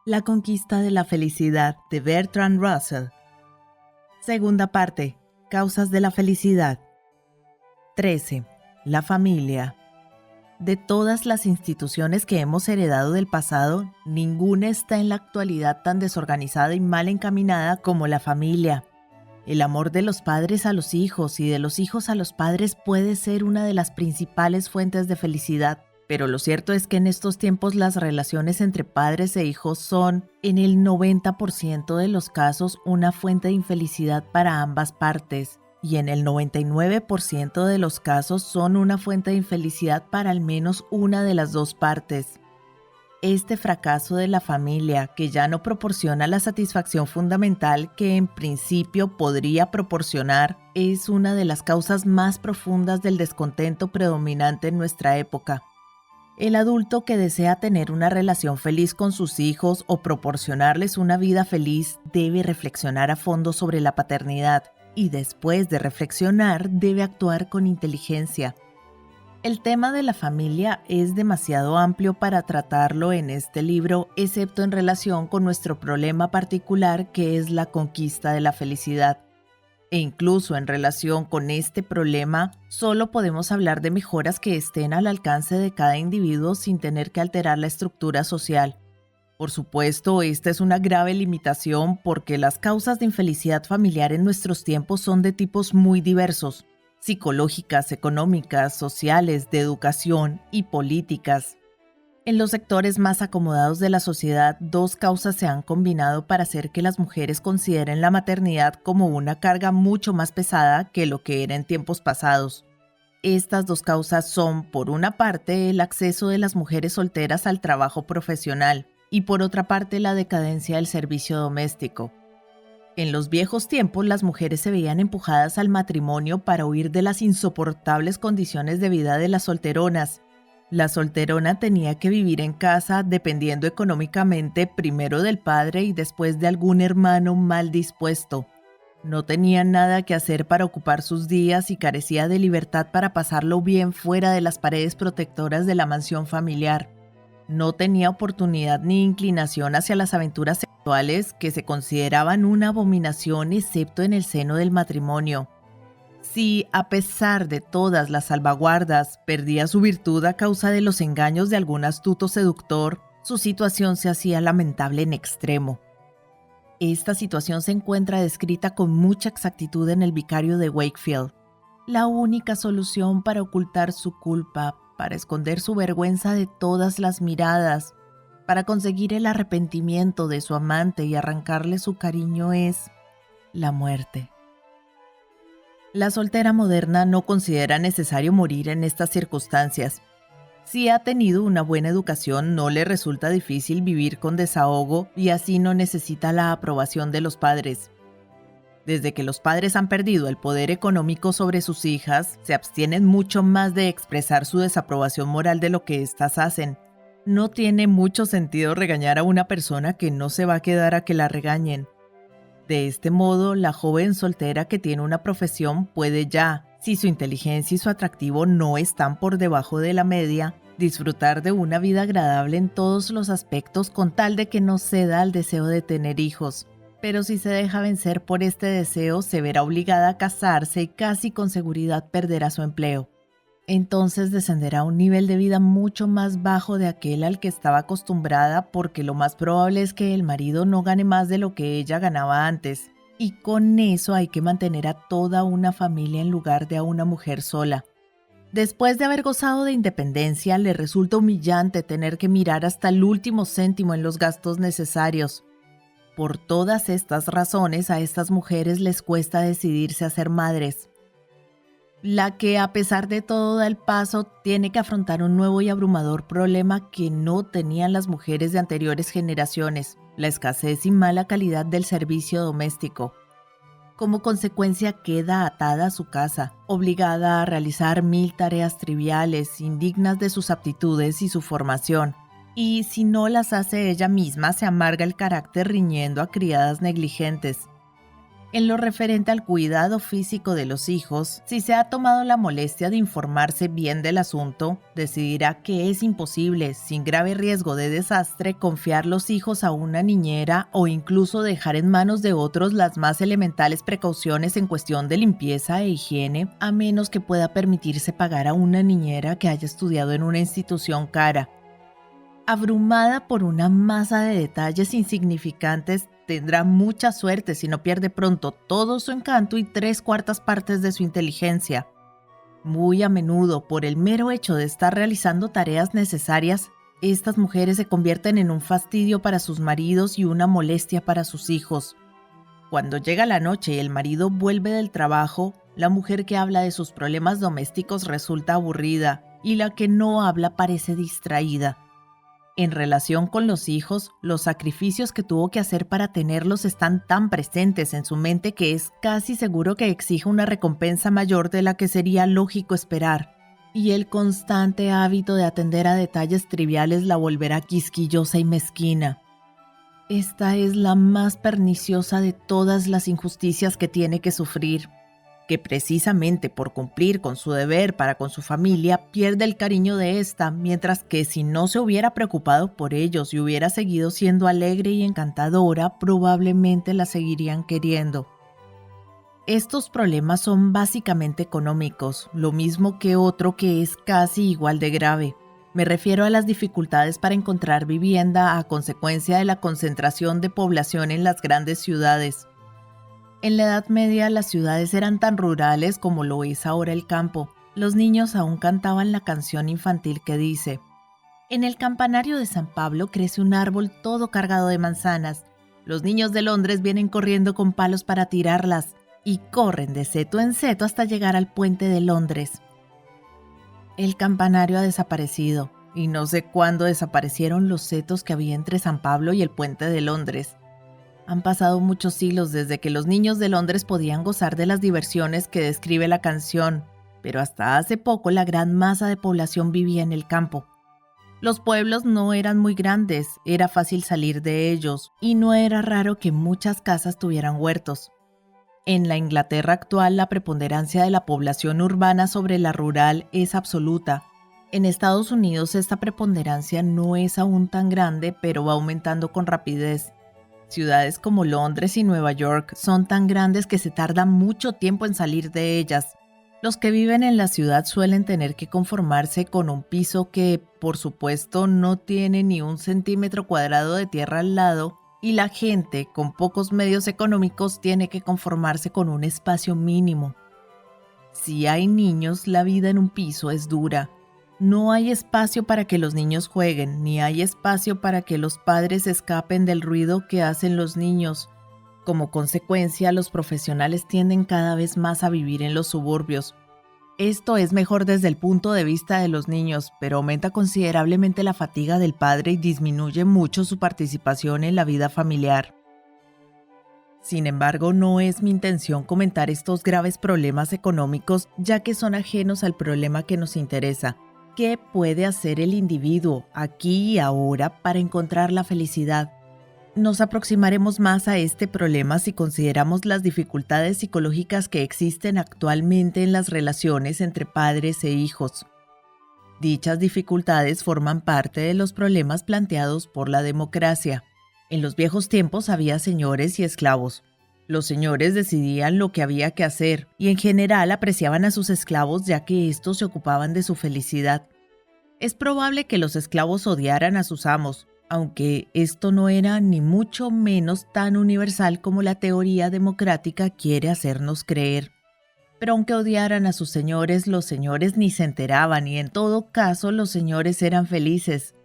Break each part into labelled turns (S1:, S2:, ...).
S1: La conquista de la felicidad de Bertrand Russell. Segunda parte. Causas de la felicidad. 13. La familia. De todas las instituciones que hemos heredado del pasado, ninguna está en la actualidad tan desorganizada y mal encaminada como la familia. El amor de los padres a los hijos y de los hijos a los padres puede ser una de las principales fuentes de felicidad. Pero lo cierto es que en estos tiempos las relaciones entre padres e hijos son, en el 90% de los casos, una fuente de infelicidad para ambas partes, y en el 99% de los casos son una fuente de infelicidad para al menos una de las dos partes. Este fracaso de la familia, que ya no proporciona la satisfacción fundamental que en principio podría proporcionar, es una de las causas más profundas del descontento predominante en nuestra época. El adulto que desea tener una relación feliz con sus hijos o proporcionarles una vida feliz debe reflexionar a fondo sobre la paternidad y después de reflexionar debe actuar con inteligencia. El tema de la familia es demasiado amplio para tratarlo en este libro, excepto en relación con nuestro problema particular que es la conquista de la felicidad. E incluso en relación con este problema, solo podemos hablar de mejoras que estén al alcance de cada individuo sin tener que alterar la estructura social. Por supuesto, esta es una grave limitación porque las causas de infelicidad familiar en nuestros tiempos son de tipos muy diversos: psicológicas, económicas, sociales, de educación y políticas. En los sectores más acomodados de la sociedad, dos causas se han combinado para hacer que las mujeres consideren la maternidad como una carga mucho más pesada que lo que era en tiempos pasados. Estas dos causas son, por una parte, el acceso de las mujeres solteras al trabajo profesional y por otra parte, la decadencia del servicio doméstico. En los viejos tiempos, las mujeres se veían empujadas al matrimonio para huir de las insoportables condiciones de vida de las solteronas. La solterona tenía que vivir en casa dependiendo económicamente primero del padre y después de algún hermano mal dispuesto. No tenía nada que hacer para ocupar sus días y carecía de libertad para pasarlo bien fuera de las paredes protectoras de la mansión familiar. No tenía oportunidad ni inclinación hacia las aventuras sexuales que se consideraban una abominación excepto en el seno del matrimonio. Si, a pesar de todas las salvaguardas, perdía su virtud a causa de los engaños de algún astuto seductor, su situación se hacía lamentable en extremo. Esta situación se encuentra descrita con mucha exactitud en El Vicario de Wakefield. La única solución para ocultar su culpa, para esconder su vergüenza de todas las miradas, para conseguir el arrepentimiento de su amante y arrancarle su cariño es la muerte. La soltera moderna no considera necesario morir en estas circunstancias. Si ha tenido una buena educación, no le resulta difícil vivir con desahogo y así no necesita la aprobación de los padres. Desde que los padres han perdido el poder económico sobre sus hijas, se abstienen mucho más de expresar su desaprobación moral de lo que éstas hacen. No tiene mucho sentido regañar a una persona que no se va a quedar a que la regañen. De este modo, la joven soltera que tiene una profesión puede ya, si su inteligencia y su atractivo no están por debajo de la media, disfrutar de una vida agradable en todos los aspectos con tal de que no ceda al deseo de tener hijos. Pero si se deja vencer por este deseo, se verá obligada a casarse y casi con seguridad perderá su empleo. Entonces descenderá a un nivel de vida mucho más bajo de aquel al que estaba acostumbrada porque lo más probable es que el marido no gane más de lo que ella ganaba antes. Y con eso hay que mantener a toda una familia en lugar de a una mujer sola. Después de haber gozado de independencia, le resulta humillante tener que mirar hasta el último céntimo en los gastos necesarios. Por todas estas razones, a estas mujeres les cuesta decidirse a ser madres. La que, a pesar de todo, da el paso, tiene que afrontar un nuevo y abrumador problema que no tenían las mujeres de anteriores generaciones: la escasez y mala calidad del servicio doméstico. Como consecuencia, queda atada a su casa, obligada a realizar 1000 tareas triviales, indignas de sus aptitudes y su formación. Y si no las hace ella misma, se amarga el carácter riñendo a criadas negligentes. En lo referente al cuidado físico de los hijos, si se ha tomado la molestia de informarse bien del asunto, decidirá que es imposible, sin grave riesgo de desastre, confiar los hijos a una niñera o incluso dejar en manos de otros las más elementales precauciones en cuestión de limpieza e higiene, a menos que pueda permitirse pagar a una niñera que haya estudiado en una institución cara. Abrumada por una masa de detalles insignificantes, tendrá mucha suerte si no pierde pronto todo su encanto y 3/4 partes de su inteligencia. Muy a menudo, por el mero hecho de estar realizando tareas necesarias, estas mujeres se convierten en un fastidio para sus maridos y una molestia para sus hijos. Cuando llega la noche y el marido vuelve del trabajo, la mujer que habla de sus problemas domésticos resulta aburrida y la que no habla parece distraída. En relación con los hijos, los sacrificios que tuvo que hacer para tenerlos están tan presentes en su mente que es casi seguro que exige una recompensa mayor de la que sería lógico esperar, y el constante hábito de atender a detalles triviales la volverá quisquillosa y mezquina. Esta es la más perniciosa de todas las injusticias que tiene que sufrir, que precisamente por cumplir con su deber para con su familia pierde el cariño de ésta, mientras que si no se hubiera preocupado por ellos y hubiera seguido siendo alegre y encantadora, probablemente la seguirían queriendo. Estos problemas son básicamente económicos, lo mismo que otro que es casi igual de grave. Me refiero a las dificultades para encontrar vivienda a consecuencia de la concentración de población en las grandes ciudades. En la Edad Media las ciudades eran tan rurales como lo es ahora el campo. Los niños aún cantaban la canción infantil que dice: «En el campanario de San Pablo crece un árbol todo cargado de manzanas. Los niños de Londres vienen corriendo con palos para tirarlas y corren de seto en seto hasta llegar al puente de Londres». El campanario ha desaparecido y no sé cuándo desaparecieron los setos que había entre San Pablo y el puente de Londres. Han pasado muchos siglos desde que los niños de Londres podían gozar de las diversiones que describe la canción, pero hasta hace poco la gran masa de población vivía en el campo. Los pueblos no eran muy grandes, era fácil salir de ellos, y no era raro que muchas casas tuvieran huertos. En la Inglaterra actual, la preponderancia de la población urbana sobre la rural es absoluta. En Estados Unidos esta preponderancia no es aún tan grande, pero va aumentando con rapidez. Ciudades como Londres y Nueva York son tan grandes que se tarda mucho tiempo en salir de ellas. Los que viven en la ciudad suelen tener que conformarse con un piso que, por supuesto, no tiene ni 1 centímetro cuadrado de tierra al lado, y la gente con pocos medios económicos tiene que conformarse con un espacio mínimo. Si hay niños, la vida en un piso es dura. No hay espacio para que los niños jueguen, ni hay espacio para que los padres escapen del ruido que hacen los niños. Como consecuencia, los profesionales tienden cada vez más a vivir en los suburbios. Esto es mejor desde el punto de vista de los niños, pero aumenta considerablemente la fatiga del padre y disminuye mucho su participación en la vida familiar. Sin embargo, no es mi intención comentar estos graves problemas económicos, ya que son ajenos al problema que nos interesa. ¿Qué puede hacer el individuo aquí y ahora para encontrar la felicidad? Nos aproximaremos más a este problema si consideramos las dificultades psicológicas que existen actualmente en las relaciones entre padres e hijos. Dichas dificultades forman parte de los problemas planteados por la democracia. En los viejos tiempos había señores y esclavos. Los señores decidían lo que había que hacer y en general apreciaban a sus esclavos ya que estos se ocupaban de su felicidad. Es probable que los esclavos odiaran a sus amos, aunque esto no era ni mucho menos tan universal como la teoría democrática quiere hacernos creer. Pero aunque odiaran a sus señores, los señores ni se enteraban y en todo caso los señores eran felices.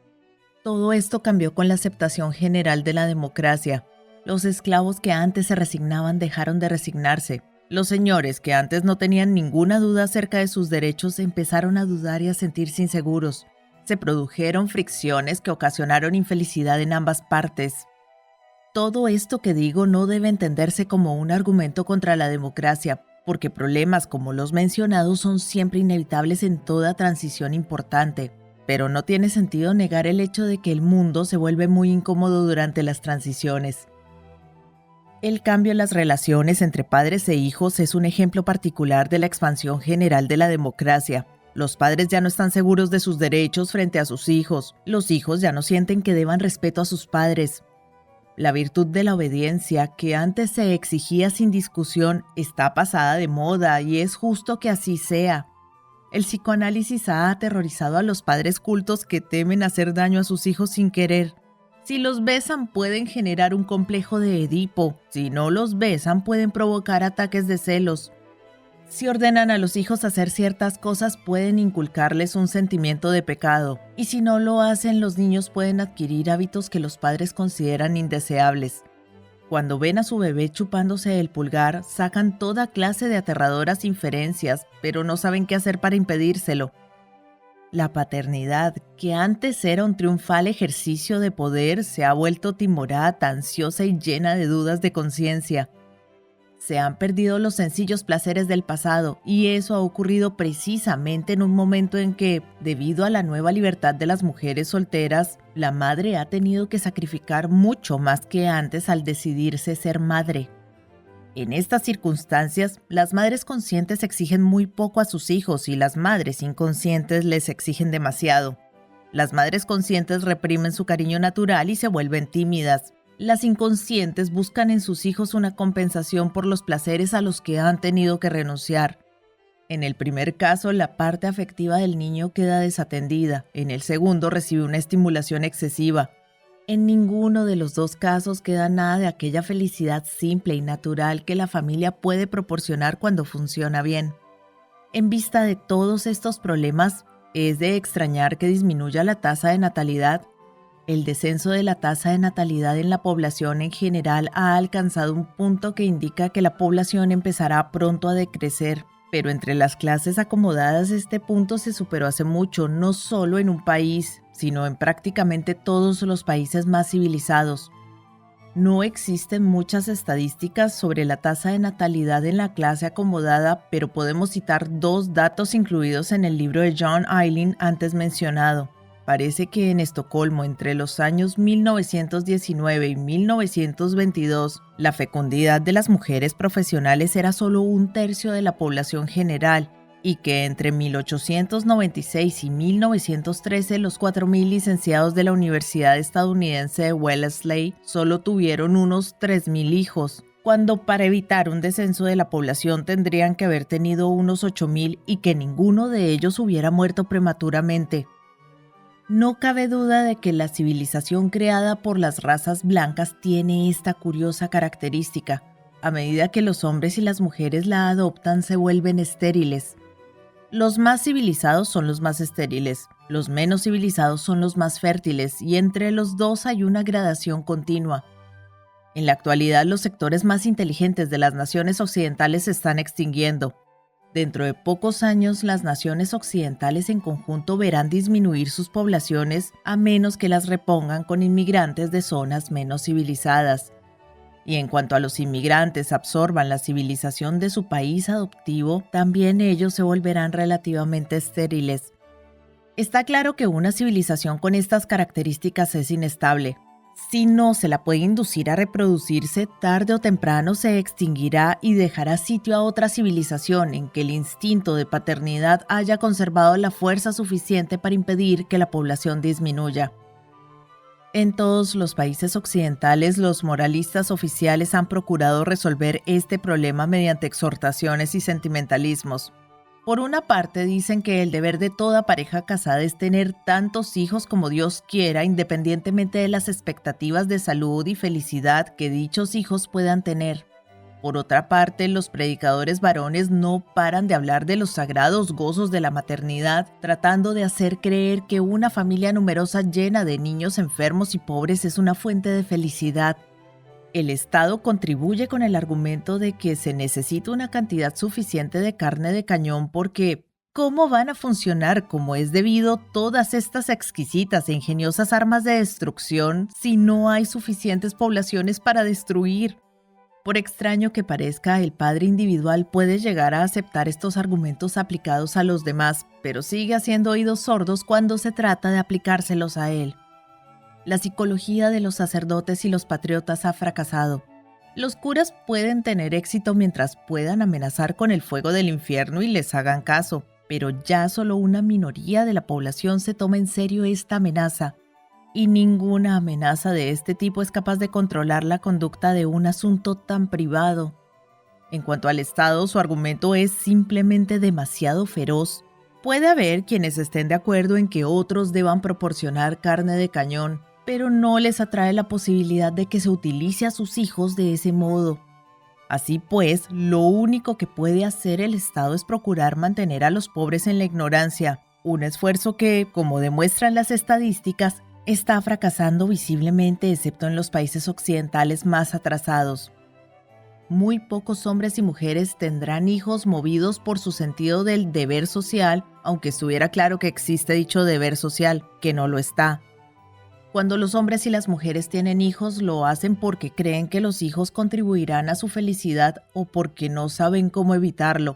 S1: Todo esto cambió con la aceptación general de la democracia. Los esclavos que antes se resignaban dejaron de resignarse. Los señores que antes no tenían ninguna duda acerca de sus derechos empezaron a dudar y a sentirse inseguros. Se produjeron fricciones que ocasionaron infelicidad en ambas partes. Todo esto que digo no debe entenderse como un argumento contra la democracia, porque problemas como los mencionados son siempre inevitables en toda transición importante. Pero no tiene sentido negar el hecho de que el mundo se vuelve muy incómodo durante las transiciones. El cambio en las relaciones entre padres e hijos es un ejemplo particular de la expansión general de la democracia. Los padres ya no están seguros de sus derechos frente a sus hijos. Los hijos ya no sienten que deban respeto a sus padres. La virtud de la obediencia, que antes se exigía sin discusión, está pasada de moda y es justo que así sea. El psicoanálisis ha aterrorizado a los padres cultos que temen hacer daño a sus hijos sin querer. Si los besan pueden generar un complejo de Edipo. Si no los besan pueden provocar ataques de celos. Si ordenan a los hijos hacer ciertas cosas pueden inculcarles un sentimiento de pecado. Y si no lo hacen, los niños pueden adquirir hábitos que los padres consideran indeseables. Cuando ven a su bebé chupándose el pulgar, sacan toda clase de aterradoras inferencias, pero no saben qué hacer para impedírselo. La paternidad, que antes era un triunfal ejercicio de poder, se ha vuelto timorata, ansiosa y llena de dudas de conciencia. Se han perdido los sencillos placeres del pasado, y eso ha ocurrido precisamente en un momento en que, debido a la nueva libertad de las mujeres solteras, la madre ha tenido que sacrificar mucho más que antes al decidirse ser madre. En estas circunstancias, las madres conscientes exigen muy poco a sus hijos y las madres inconscientes les exigen demasiado. Las madres conscientes reprimen su cariño natural y se vuelven tímidas. Las inconscientes buscan en sus hijos una compensación por los placeres a los que han tenido que renunciar. En el primer caso, la parte afectiva del niño queda desatendida. En el segundo, recibe una estimulación excesiva. En ninguno de los dos casos queda nada de aquella felicidad simple y natural que la familia puede proporcionar cuando funciona bien. En vista de todos estos problemas, es de extrañar que disminuya la tasa de natalidad. El descenso de la tasa de natalidad en la población en general ha alcanzado un punto que indica que la población empezará pronto a decrecer. Pero entre las clases acomodadas este punto se superó hace mucho, no solo en un país, sino en prácticamente todos los países más civilizados. No existen muchas estadísticas sobre la tasa de natalidad en la clase acomodada, pero podemos citar dos datos incluidos en el libro de John Eiling antes mencionado. Parece que en Estocolmo, entre los años 1919 y 1922, la fecundidad de las mujeres profesionales era solo 1/3 de la población general, y que entre 1896 y 1913 los 4.000 licenciados de la Universidad estadounidense de Wellesley solo tuvieron unos 3.000 hijos, cuando para evitar un descenso de la población tendrían que haber tenido unos 8.000 y que ninguno de ellos hubiera muerto prematuramente. No cabe duda de que la civilización creada por las razas blancas tiene esta curiosa característica. A medida que los hombres y las mujeres la adoptan, se vuelven estériles. Los más civilizados son los más estériles, los menos civilizados son los más fértiles, y entre los dos hay una gradación continua. En la actualidad, los sectores más inteligentes de las naciones occidentales se están extinguiendo. Dentro de pocos años, las naciones occidentales en conjunto verán disminuir sus poblaciones a menos que las repongan con inmigrantes de zonas menos civilizadas. Y en cuanto a los inmigrantes absorban la civilización de su país adoptivo, también ellos se volverán relativamente estériles. Está claro que una civilización con estas características es inestable. Si no se la puede inducir a reproducirse, tarde o temprano se extinguirá y dejará sitio a otra civilización en que el instinto de paternidad haya conservado la fuerza suficiente para impedir que la población disminuya. En todos los países occidentales, los moralistas oficiales han procurado resolver este problema mediante exhortaciones y sentimentalismos. Por una parte, dicen que el deber de toda pareja casada es tener tantos hijos como Dios quiera, independientemente de las expectativas de salud y felicidad que dichos hijos puedan tener. Por otra parte, los predicadores varones no paran de hablar de los sagrados gozos de la maternidad, tratando de hacer creer que una familia numerosa llena de niños enfermos y pobres es una fuente de felicidad. El Estado contribuye con el argumento de que se necesita una cantidad suficiente de carne de cañón porque ¿cómo van a funcionar como es debido todas estas exquisitas e ingeniosas armas de destrucción si no hay suficientes poblaciones para destruir? Por extraño que parezca, el padre individual puede llegar a aceptar estos argumentos aplicados a los demás, pero sigue haciendo oídos sordos cuando se trata de aplicárselos a él. La psicología de los sacerdotes y los patriotas ha fracasado. Los curas pueden tener éxito mientras puedan amenazar con el fuego del infierno y les hagan caso, pero ya solo una minoría de la población se toma en serio esta amenaza. Y ninguna amenaza de este tipo es capaz de controlar la conducta de un asunto tan privado. En cuanto al Estado, su argumento es simplemente demasiado feroz. Puede haber quienes estén de acuerdo en que otros deban proporcionar carne de cañón, pero no les atrae la posibilidad de que se utilice a sus hijos de ese modo. Así pues, lo único que puede hacer el Estado es procurar mantener a los pobres en la ignorancia, un esfuerzo que, como demuestran las estadísticas, está fracasando visiblemente excepto en los países occidentales más atrasados. Muy pocos hombres y mujeres tendrán hijos movidos por su sentido del deber social, aunque estuviera claro que existe dicho deber social, que no lo está. Cuando los hombres y las mujeres tienen hijos, lo hacen porque creen que los hijos contribuirán a su felicidad o porque no saben cómo evitarlo.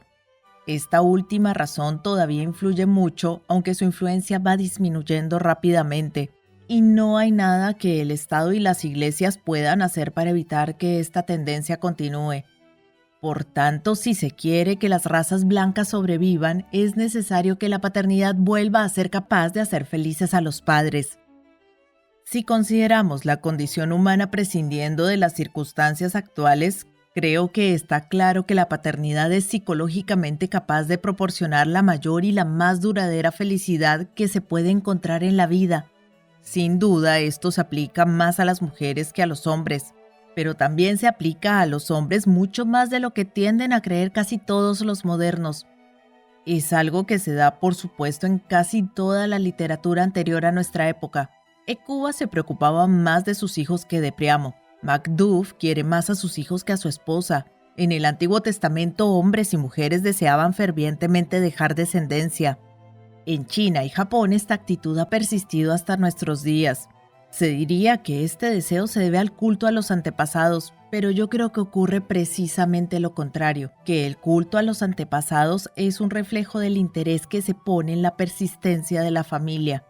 S1: Esta última razón todavía influye mucho, aunque su influencia va disminuyendo rápidamente. Y no hay nada que el Estado y las iglesias puedan hacer para evitar que esta tendencia continúe. Por tanto, si se quiere que las razas blancas sobrevivan, es necesario que la paternidad vuelva a ser capaz de hacer felices a los padres. Si consideramos la condición humana prescindiendo de las circunstancias actuales, creo que está claro que la paternidad es psicológicamente capaz de proporcionar la mayor y la más duradera felicidad que se puede encontrar en la vida. Sin duda, esto se aplica más a las mujeres que a los hombres, pero también se aplica a los hombres mucho más de lo que tienden a creer casi todos los modernos. Es algo que se da, por supuesto, en casi toda la literatura anterior a nuestra época. Hecuba se preocupaba más de sus hijos que de Príamo. Macduff quiere más a sus hijos que a su esposa. En el Antiguo Testamento, hombres y mujeres deseaban fervientemente dejar descendencia. En China y Japón esta actitud ha persistido hasta nuestros días. Se diría que este deseo se debe al culto a los antepasados, pero yo creo que ocurre precisamente lo contrario, que el culto a los antepasados es un reflejo del interés que se pone en la persistencia de la familia.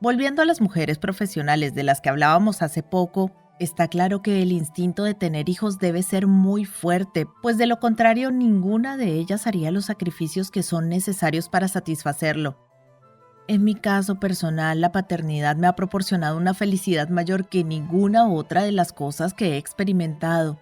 S1: Volviendo a las mujeres profesionales de las que hablábamos hace poco, está claro que el instinto de tener hijos debe ser muy fuerte, pues de lo contrario ninguna de ellas haría los sacrificios que son necesarios para satisfacerlo. En mi caso personal, la paternidad me ha proporcionado una felicidad mayor que ninguna otra de las cosas que he experimentado.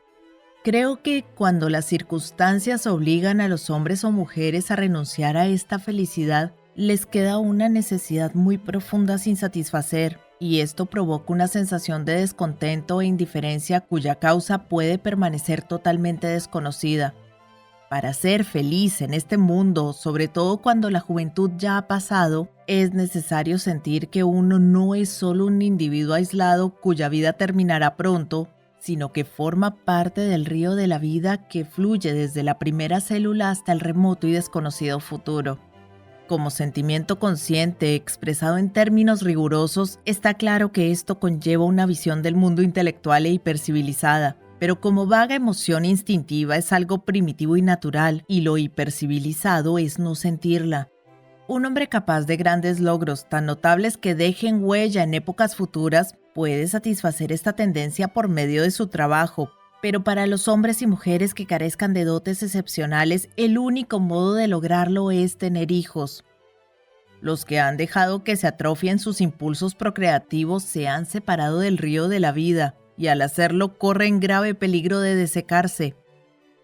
S1: Creo que cuando las circunstancias obligan a los hombres o mujeres a renunciar a esta felicidad, les queda una necesidad muy profunda sin satisfacer, y esto provoca una sensación de descontento e indiferencia cuya causa puede permanecer totalmente desconocida. Para ser feliz en este mundo, sobre todo cuando la juventud ya ha pasado, es necesario sentir que uno no es solo un individuo aislado cuya vida terminará pronto, sino que forma parte del río de la vida que fluye desde la primera célula hasta el remoto y desconocido futuro. Como sentimiento consciente expresado en términos rigurosos, está claro que esto conlleva una visión del mundo intelectual e hipercivilizada, pero como vaga emoción instintiva es algo primitivo y natural, y lo hipercivilizado es no sentirla. Un hombre capaz de grandes logros tan notables que dejen huella en épocas futuras puede satisfacer esta tendencia por medio de su trabajo, pero para los hombres y mujeres que carezcan de dotes excepcionales, el único modo de lograrlo es tener hijos. Los que han dejado que se atrofien sus impulsos procreativos se han separado del río de la vida, y al hacerlo corren grave peligro de desecarse.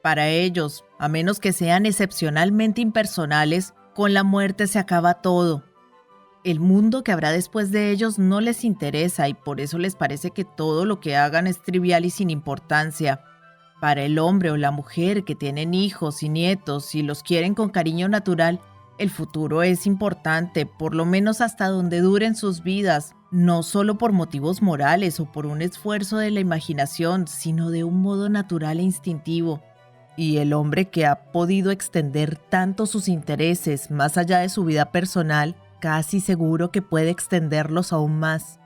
S1: Para ellos, a menos que sean excepcionalmente impersonales, con la muerte se acaba todo. El mundo que habrá después de ellos no les interesa y por eso les parece que todo lo que hagan es trivial y sin importancia. Para el hombre o la mujer que tienen hijos y nietos y los quieren con cariño natural, el futuro es importante, por lo menos hasta donde duren sus vidas, no solo por motivos morales o por un esfuerzo de la imaginación, sino de un modo natural e instintivo. Y el hombre que ha podido extender tanto sus intereses más allá de su vida personal, casi seguro que puede extenderlos aún más.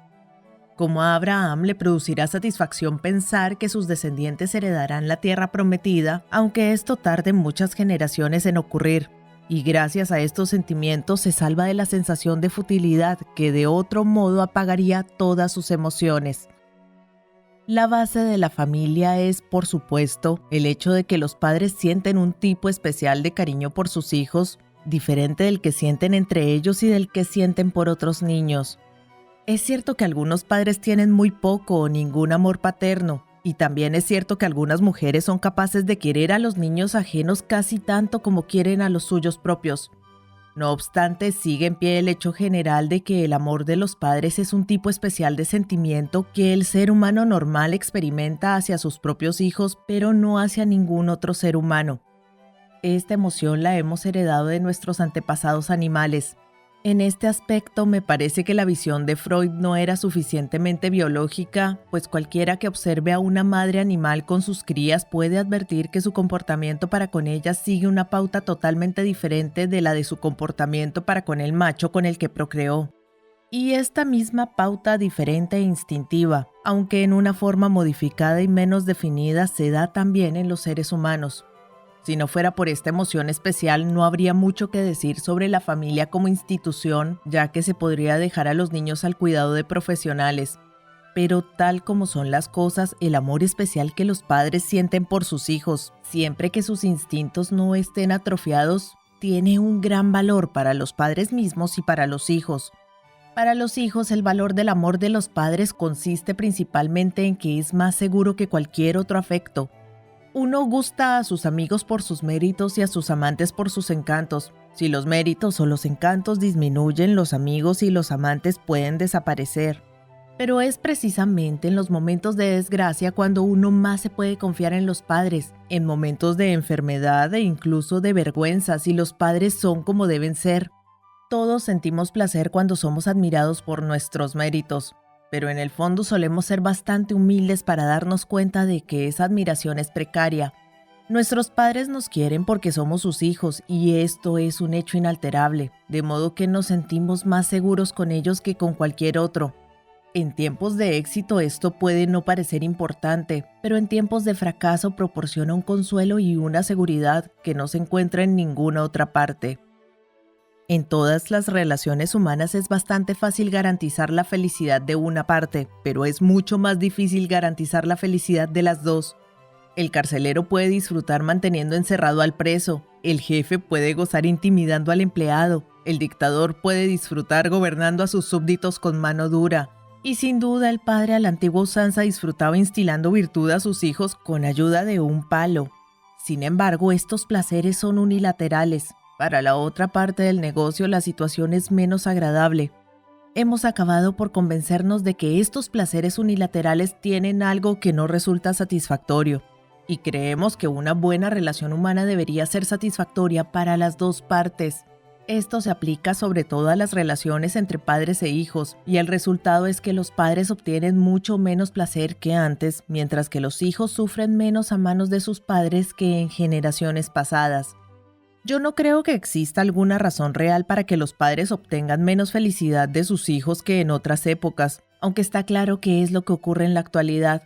S1: Como a Abraham le producirá satisfacción pensar que sus descendientes heredarán la tierra prometida, aunque esto tarde muchas generaciones en ocurrir. Y gracias a estos sentimientos se salva de la sensación de futilidad que de otro modo apagaría todas sus emociones. La base de la familia es, por supuesto, el hecho de que los padres sienten un tipo especial de cariño por sus hijos, diferente del que sienten entre ellos y del que sienten por otros niños. Es cierto que algunos padres tienen muy poco o ningún amor paterno, y también es cierto que algunas mujeres son capaces de querer a los niños ajenos casi tanto como quieren a los suyos propios. No obstante, sigue en pie el hecho general de que el amor de los padres es un tipo especial de sentimiento que el ser humano normal experimenta hacia sus propios hijos, pero no hacia ningún otro ser humano. Esta emoción la hemos heredado de nuestros antepasados animales. En este aspecto me parece que la visión de Freud no era suficientemente biológica, pues cualquiera que observe a una madre animal con sus crías puede advertir que su comportamiento para con ellas sigue una pauta totalmente diferente de la de su comportamiento para con el macho con el que procreó. Y esta misma pauta diferente e instintiva, aunque en una forma modificada y menos definida, se da también en los seres humanos. Si no fuera por esta emoción especial, no habría mucho que decir sobre la familia como institución, ya que se podría dejar a los niños al cuidado de profesionales. Pero tal como son las cosas, el amor especial que los padres sienten por sus hijos, siempre que sus instintos no estén atrofiados, tiene un gran valor para los padres mismos y para los hijos. Para los hijos, el valor del amor de los padres consiste principalmente en que es más seguro que cualquier otro afecto. Uno gusta a sus amigos por sus méritos y a sus amantes por sus encantos. Si los méritos o los encantos disminuyen, los amigos y los amantes pueden desaparecer. Pero es precisamente en los momentos de desgracia cuando uno más se puede confiar en los padres, en momentos de enfermedad e incluso de vergüenza si los padres son como deben ser. Todos sentimos placer cuando somos admirados por nuestros méritos. Pero en el fondo solemos ser bastante humildes para darnos cuenta de que esa admiración es precaria. Nuestros padres nos quieren porque somos sus hijos y esto es un hecho inalterable, de modo que nos sentimos más seguros con ellos que con cualquier otro. En tiempos de éxito esto puede no parecer importante, pero en tiempos de fracaso proporciona un consuelo y una seguridad que no se encuentra en ninguna otra parte. En todas las relaciones humanas es bastante fácil garantizar la felicidad de una parte, pero es mucho más difícil garantizar la felicidad de las dos. El carcelero puede disfrutar manteniendo encerrado al preso, el jefe puede gozar intimidando al empleado, el dictador puede disfrutar gobernando a sus súbditos con mano dura. Y sin duda el padre a la antigua usanza disfrutaba instilando virtud a sus hijos con ayuda de un palo. Sin embargo, estos placeres son unilaterales. Para la otra parte del negocio la situación es menos agradable. Hemos acabado por convencernos de que estos placeres unilaterales tienen algo que no resulta satisfactorio, y creemos que una buena relación humana debería ser satisfactoria para las dos partes. Esto se aplica sobre todo a las relaciones entre padres e hijos, y el resultado es que los padres obtienen mucho menos placer que antes, mientras que los hijos sufren menos a manos de sus padres que en generaciones pasadas. Yo no creo que exista alguna razón real para que los padres obtengan menos felicidad de sus hijos que en otras épocas, aunque está claro que es lo que ocurre en la actualidad.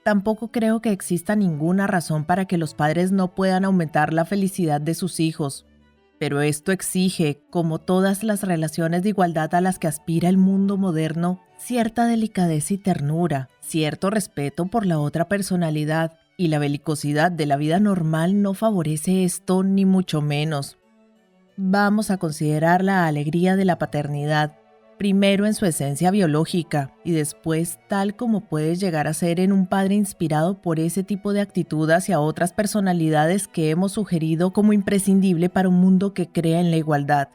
S1: Tampoco creo que exista ninguna razón para que los padres no puedan aumentar la felicidad de sus hijos. Pero esto exige, como todas las relaciones de igualdad a las que aspira el mundo moderno, cierta delicadeza y ternura, cierto respeto por la otra personalidad, y la belicosidad de la vida normal no favorece esto ni mucho menos. Vamos a considerar la alegría de la paternidad, primero en su esencia biológica y después tal como puede llegar a ser en un padre inspirado por ese tipo de actitud hacia otras personalidades que hemos sugerido como imprescindible para un mundo que crea en la igualdad.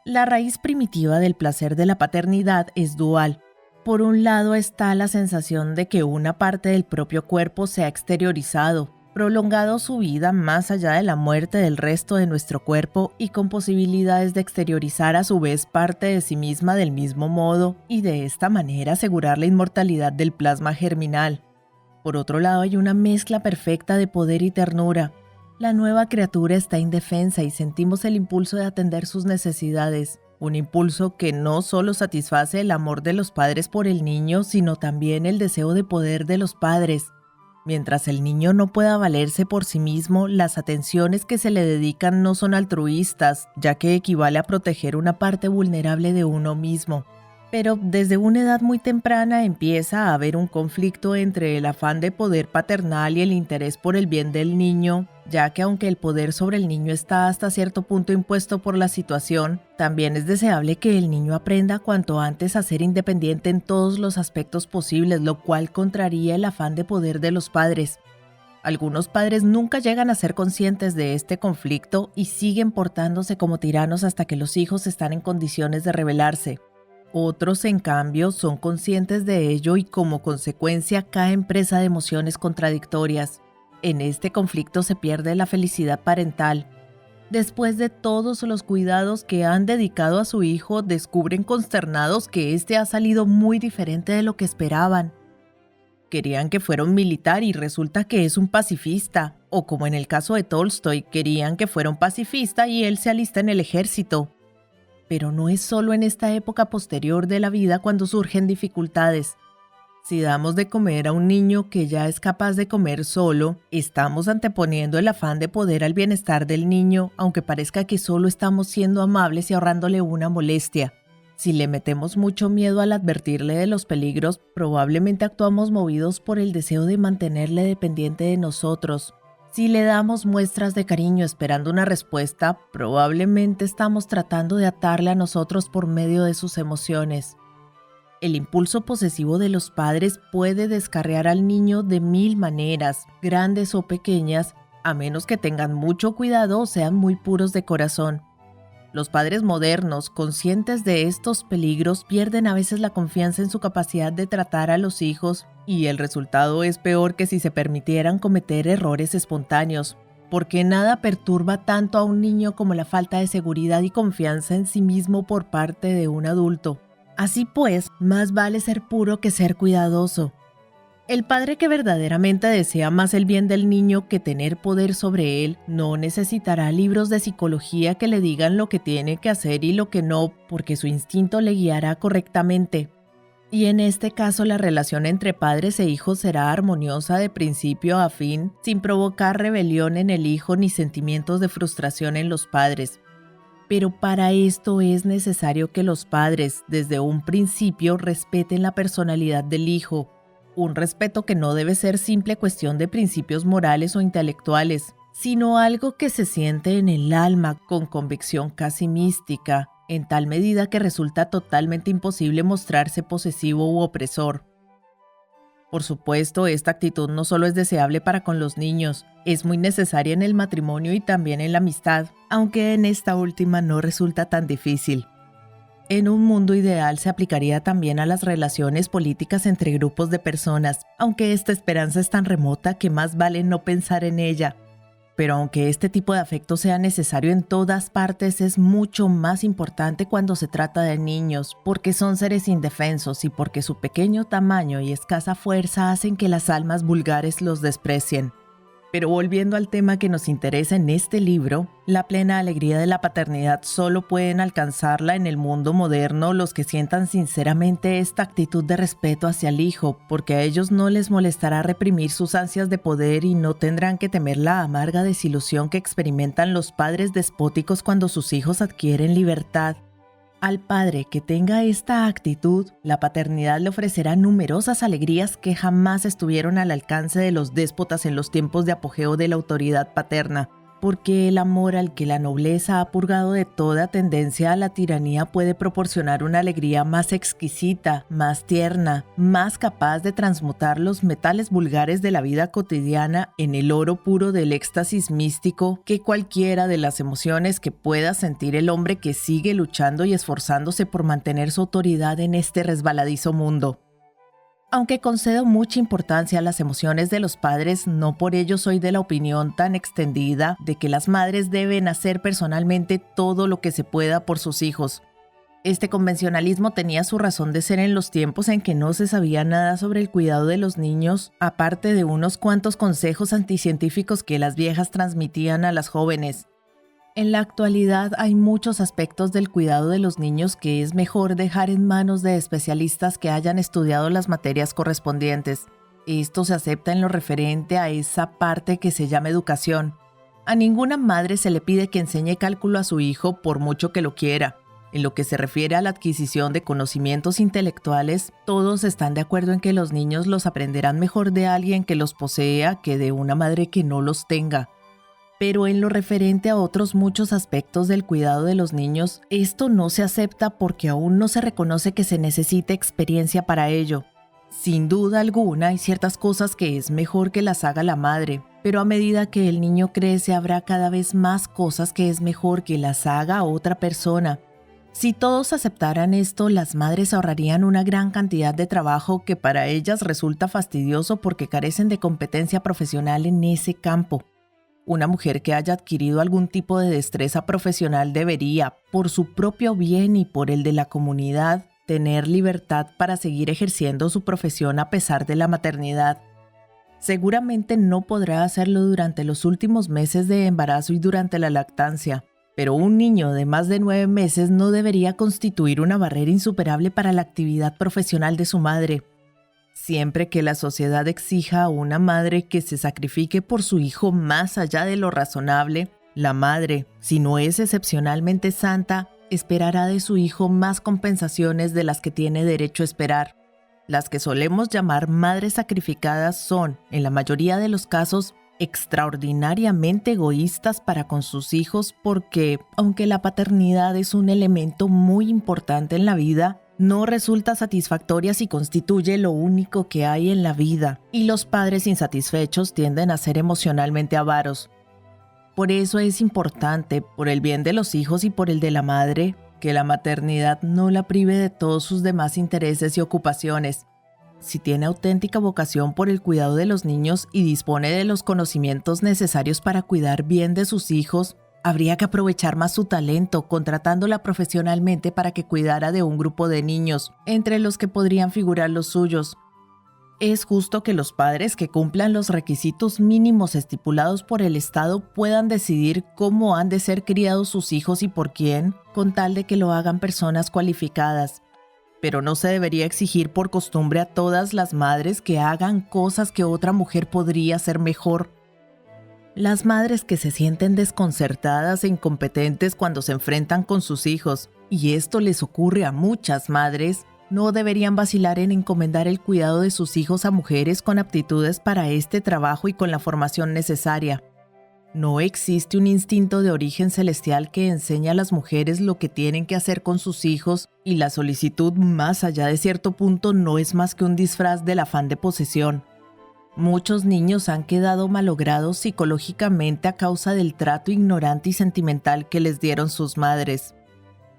S1: La raíz primitiva del placer de la paternidad es dual. Por un lado está la sensación de que una parte del propio cuerpo se ha exteriorizado, prolongado su vida más allá de la muerte del resto de nuestro cuerpo y con posibilidades de exteriorizar a su vez parte de sí misma del mismo modo y de esta manera asegurar la inmortalidad del plasma germinal. Por otro lado hay una mezcla perfecta de poder y ternura. La nueva criatura está indefensa y sentimos el impulso de atender sus necesidades. Un impulso que no solo satisface el amor de los padres por el niño, sino también el deseo de poder de los padres. Mientras el niño no pueda valerse por sí mismo, las atenciones que se le dedican no son altruistas, ya que equivale a proteger una parte vulnerable de uno mismo. Pero desde una edad muy temprana empieza a haber un conflicto entre el afán de poder paternal y el interés por el bien del niño, ya que aunque el poder sobre el niño está hasta cierto punto impuesto por la situación, también es deseable que el niño aprenda cuanto antes a ser independiente en todos los aspectos posibles, lo cual contraría el afán de poder de los padres. Algunos padres nunca llegan a ser conscientes de este conflicto y siguen portándose como tiranos hasta que los hijos están en condiciones de rebelarse. Otros, en cambio, son conscientes de ello y como consecuencia caen presa de emociones contradictorias. En este conflicto se pierde la felicidad parental. Después de todos los cuidados que han dedicado a su hijo, descubren consternados que éste ha salido muy diferente de lo que esperaban. Querían que fuera un militar y resulta que es un pacifista, o como en el caso de Tolstoy, querían que fuera un pacifista y él se alista en el ejército. Pero no es solo en esta época posterior de la vida cuando surgen dificultades. Si damos de comer a un niño que ya es capaz de comer solo, estamos anteponiendo el afán de poder al bienestar del niño, aunque parezca que solo estamos siendo amables y ahorrándole una molestia. Si le metemos mucho miedo al advertirle de los peligros, probablemente actuamos movidos por el deseo de mantenerle dependiente de nosotros. Si le damos muestras de cariño esperando una respuesta, probablemente estamos tratando de atarle a nosotros por medio de sus emociones. El impulso posesivo de los padres puede descarriar al niño de 1000 maneras, grandes o pequeñas, a menos que tengan mucho cuidado o sean muy puros de corazón. Los padres modernos, conscientes de estos peligros, pierden a veces la confianza en su capacidad de tratar a los hijos y el resultado es peor que si se permitieran cometer errores espontáneos, porque nada perturba tanto a un niño como la falta de seguridad y confianza en sí mismo por parte de un adulto. Así pues, más vale ser puro que ser cuidadoso. El padre que verdaderamente desea más el bien del niño que tener poder sobre él no necesitará libros de psicología que le digan lo que tiene que hacer y lo que no, porque su instinto le guiará correctamente. Y en este caso la relación entre padres e hijos será armoniosa de principio a fin, sin provocar rebelión en el hijo ni sentimientos de frustración en los padres. Pero para esto es necesario que los padres, desde un principio, respeten la personalidad del hijo. Un respeto que no debe ser simple cuestión de principios morales o intelectuales, sino algo que se siente en el alma con convicción casi mística, en tal medida que resulta totalmente imposible mostrarse posesivo u opresor. Por supuesto, esta actitud no solo es deseable para con los niños, es muy necesaria en el matrimonio y también en la amistad, aunque en esta última no resulta tan difícil. En un mundo ideal se aplicaría también a las relaciones políticas entre grupos de personas, aunque esta esperanza es tan remota que más vale no pensar en ella. Pero aunque este tipo de afecto sea necesario en todas partes, es mucho más importante cuando se trata de niños, porque son seres indefensos y porque su pequeño tamaño y escasa fuerza hacen que las almas vulgares los desprecien. Pero volviendo al tema que nos interesa en este libro, la plena alegría de la paternidad solo pueden alcanzarla en el mundo moderno los que sientan sinceramente esta actitud de respeto hacia el hijo, porque a ellos no les molestará reprimir sus ansias de poder y no tendrán que temer la amarga desilusión que experimentan los padres despóticos cuando sus hijos adquieren libertad. Al padre que tenga esta actitud, la paternidad le ofrecerá numerosas alegrías que jamás estuvieron al alcance de los déspotas en los tiempos de apogeo de la autoridad paterna, porque el amor al que la nobleza ha purgado de toda tendencia a la tiranía puede proporcionar una alegría más exquisita, más tierna, más capaz de transmutar los metales vulgares de la vida cotidiana en el oro puro del éxtasis místico que cualquiera de las emociones que pueda sentir el hombre que sigue luchando y esforzándose por mantener su autoridad en este resbaladizo mundo. Aunque concedo mucha importancia a las emociones de los padres, no por ello soy de la opinión tan extendida de que las madres deben hacer personalmente todo lo que se pueda por sus hijos. Este convencionalismo tenía su razón de ser en los tiempos en que no se sabía nada sobre el cuidado de los niños, aparte de unos cuantos consejos anticientíficos que las viejas transmitían a las jóvenes. En la actualidad hay muchos aspectos del cuidado de los niños que es mejor dejar en manos de especialistas que hayan estudiado las materias correspondientes. Esto se acepta en lo referente a esa parte que se llama educación. A ninguna madre se le pide que enseñe cálculo a su hijo por mucho que lo quiera. En lo que se refiere a la adquisición de conocimientos intelectuales, todos están de acuerdo en que los niños los aprenderán mejor de alguien que los posea que de una madre que no los tenga. Pero en lo referente a otros muchos aspectos del cuidado de los niños, esto no se acepta porque aún no se reconoce que se necesite experiencia para ello. Sin duda alguna, hay ciertas cosas que es mejor que las haga la madre, pero a medida que el niño crece habrá cada vez más cosas que es mejor que las haga otra persona. Si todos aceptaran esto, las madres ahorrarían una gran cantidad de trabajo que para ellas resulta fastidioso porque carecen de competencia profesional en ese campo. Una mujer que haya adquirido algún tipo de destreza profesional debería, por su propio bien y por el de la comunidad, tener libertad para seguir ejerciendo su profesión a pesar de la maternidad. Seguramente no podrá hacerlo durante los últimos meses de embarazo y durante la lactancia, pero un niño de más de 9 meses no debería constituir una barrera insuperable para la actividad profesional de su madre. Siempre que la sociedad exija a una madre que se sacrifique por su hijo más allá de lo razonable, la madre, si no es excepcionalmente santa, esperará de su hijo más compensaciones de las que tiene derecho a esperar. Las que solemos llamar madres sacrificadas son, en la mayoría de los casos, extraordinariamente egoístas para con sus hijos porque, aunque la paternidad es un elemento muy importante en la vida, no resulta satisfactoria si constituye lo único que hay en la vida, y los padres insatisfechos tienden a ser emocionalmente avaros. Por eso es importante, por el bien de los hijos y por el de la madre, que la maternidad no la prive de todos sus demás intereses y ocupaciones. Si tiene auténtica vocación por el cuidado de los niños y dispone de los conocimientos necesarios para cuidar bien de sus hijos, habría que aprovechar más su talento contratándola profesionalmente para que cuidara de un grupo de niños, entre los que podrían figurar los suyos. Es justo que los padres que cumplan los requisitos mínimos estipulados por el Estado puedan decidir cómo han de ser criados sus hijos y por quién, con tal de que lo hagan personas cualificadas. Pero no se debería exigir por costumbre a todas las madres que hagan cosas que otra mujer podría hacer mejor. Las madres que se sienten desconcertadas e incompetentes cuando se enfrentan con sus hijos, y esto les ocurre a muchas madres, no deberían vacilar en encomendar el cuidado de sus hijos a mujeres con aptitudes para este trabajo y con la formación necesaria. No existe un instinto de origen celestial que enseñe a las mujeres lo que tienen que hacer con sus hijos, y la solicitud más allá de cierto punto no es más que un disfraz del afán de posesión. Muchos niños han quedado malogrados psicológicamente a causa del trato ignorante y sentimental que les dieron sus madres.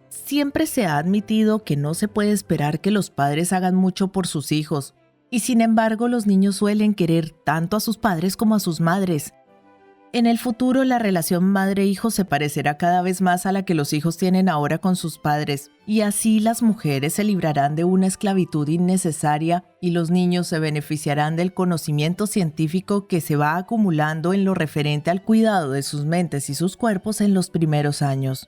S1: Siempre se ha admitido que no se puede esperar que los padres hagan mucho por sus hijos, y sin embargo los niños suelen querer tanto a sus padres como a sus madres. En el futuro la relación madre-hijo se parecerá cada vez más a la que los hijos tienen ahora con sus padres, y así las mujeres se librarán de una esclavitud innecesaria y los niños se beneficiarán del conocimiento científico que se va acumulando en lo referente al cuidado de sus mentes y sus cuerpos en los primeros años.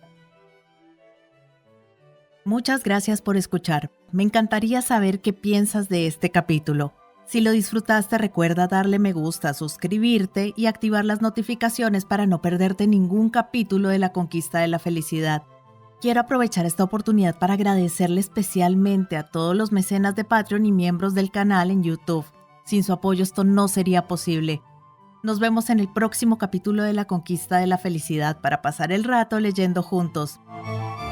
S1: Muchas gracias por escuchar. Me encantaría saber qué piensas de este capítulo. Si lo disfrutaste, recuerda darle me gusta, suscribirte y activar las notificaciones para no perderte ningún capítulo de La Conquista de la Felicidad. Quiero aprovechar esta oportunidad para agradecerle especialmente a todos los mecenas de Patreon y miembros del canal en YouTube. Sin su apoyo esto no sería posible. Nos vemos en el próximo capítulo de La Conquista de la Felicidad para pasar el rato leyendo juntos.